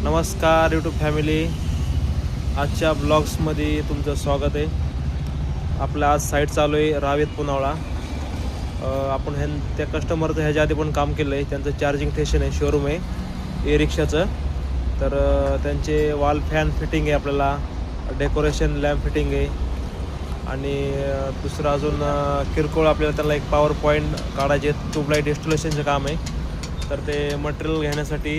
नमस्कार YouTube family, आजच्या ब्लॉग्समध्ये तुमचं स्वागत आहे. आपल्या आज साईट चालू आहे रावेत पुनावळा. आपण त्या कस्टमरचं ह्याच्या आधी पण काम केलं आहे. त्यांचं चार्जिंग स्टेशन आहे, शोरूम आहे ई रिक्षाचं. तर त्यांचे वॉल फॅन फिटिंग आहे, आपल्याला डेकोरेशन लॅम्प फिटिंग आहे आणि दुसरं अजून किरकोळ आपल्याला त्यांना एक पॉवर पॉईंट काढायचे, ट्यूबलाईट इन्स्टॉलेशनचं काम आहे. तर ते मटेरियल घेण्यासाठी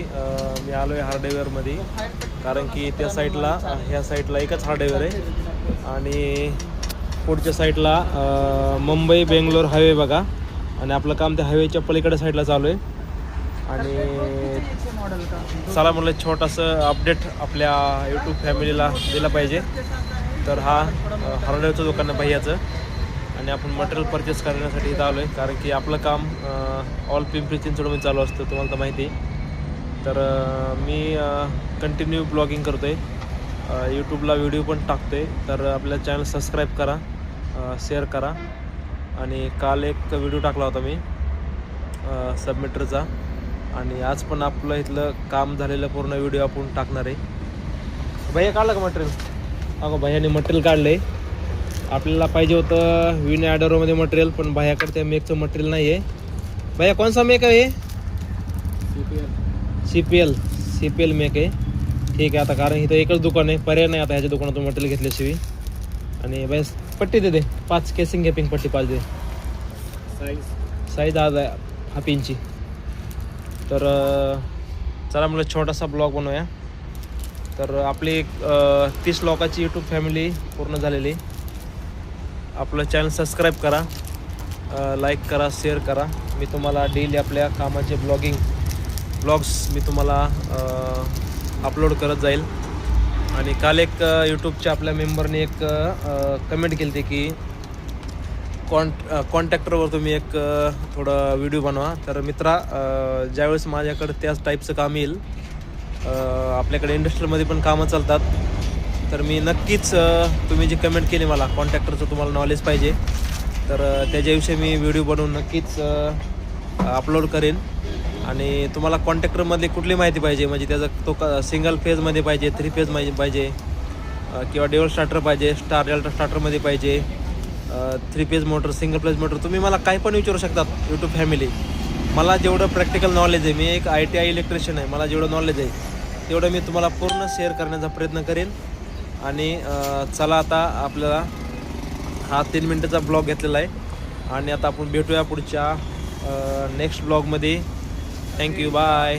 मी आलो आहे हार्डवेअरमध्ये, कारण की त्या साईडला ह्या साईडला एकच हार्डवेअर आहे आणि पुढच्या साईडला मुंबई बेंगलोर हायवे बघा. आणि आपलं काम त्या हायवेच्या पलीकडे साईडला चालू आहे. आणि चला म्हटलं छोटंसं अपडेट आपल्या यूट्यूब फॅमिलीला दिलं पाहिजे. तर हा हार्डवेअरचं दुकान आहे भैयाचं आणि आपण मटेरियल परचेस करण्यासाठी इथं आलो आहे, कारण की आपलं काम ऑल पिंपरी चिंचवडमध्ये चालू असतं, तुम्हाला तर माहिती आहे. तर मी कंटिन्यू ब्लॉगिंग करतो आहे, यूट्यूबला व्हिडिओ पण टाकतो आहे. तर आपल्या चॅनल सबस्क्राईब करा, शेअर करा. आणि काल एक व्हिडिओ टाकला होता मी सबमिटरचा, आणि आज पण आपलं इथलं काम झालेलं पूर्ण व्हिडिओ आपण टाकणार आहे. भैया काढलं का मटेरियल? अगो भैयाने मटेरियल काढलं आहे. आपल्याला पाहिजे होतं विन ॲडोरोमध्ये मटेरियल, पण भैयाकडे त्या मेकचं मटेरियल नाही आहे. भैया कोणसा मेक आहे? सी पी एल मेक आहे. ठीक आहे, आता कारण इथं एकच दुकान आहे, पर्याय नाही आता ह्याच्या दुकानातून मटेरियल घेतल्याशिवाय. आणि बस पट्टी दे 5 केसिंग गॅपिंग पट्टी 5 दे. साईज आज आहे हाफ इंची. तर चला म्हटलं छोटासा ब्लॉग बनवूया. तर आपली 30 लोकांची यूट्यूब फॅमिली पूर्ण झालेली. आपलं चॅनल सबस्क्राईब करा, लाईक करा, शेअर करा. मी तुम्हाला डेली आपल्या कामाचे ब्लॉग्स मी तुम्हाला अपलोड करत जाईल. आणि काल एक यूट्यूबच्या आपल्या मेंबरने एक कमेंट केली होती की कॉन्टॅक्टरवर तुम्ही एक थोडं व्हिडिओ बनवा. तर मित्रा, ज्यावेळेस माझ्याकडे त्याच टाईपचं काम येईल, आपल्याकडे इंडस्ट्रीमध्ये पण कामं चालतात, तर मी नक्कीच तुम्ही जी कमेंट केली मला कॉन्टॅक्टरचं तुम्हाला नॉलेज पाहिजे, तर त्याच्याविषयी मी व्हिडिओ बनवून नक्कीच अपलोड करेन. आणि तुम्हाला कॉन्टॅक्टरमधली कुठली माहिती पाहिजे, म्हणजे त्याचा तो सिंगल फेजमध्ये पाहिजे, 3 फेज पाहिजे, किंवा डेवल स्टार्टर पाहिजे, स्टार डेल्टा स्टार्टरमध्ये पाहिजे, 3 phase motor, single phase motor, तुम्ही मला काही पण विचारू शकतात यूट्यूब फॅमिली. मला जेवढं प्रॅक्टिकल नॉलेज आहे, मी एक ITI इलेक्ट्रिशियन आहे, मला जेवढं नॉलेज आहे तेवढं मी तुम्हाला पूर्ण शेअर करण्याचा प्रयत्न करेन. आणि चला आता आपल्याला हा 3 मिनटाचा ब्लॉग घेतलेला आहे आणि आता आपण भेटूया पुढच्या नेक्स्ट ब्लॉगमध्ये. Thank you, bye.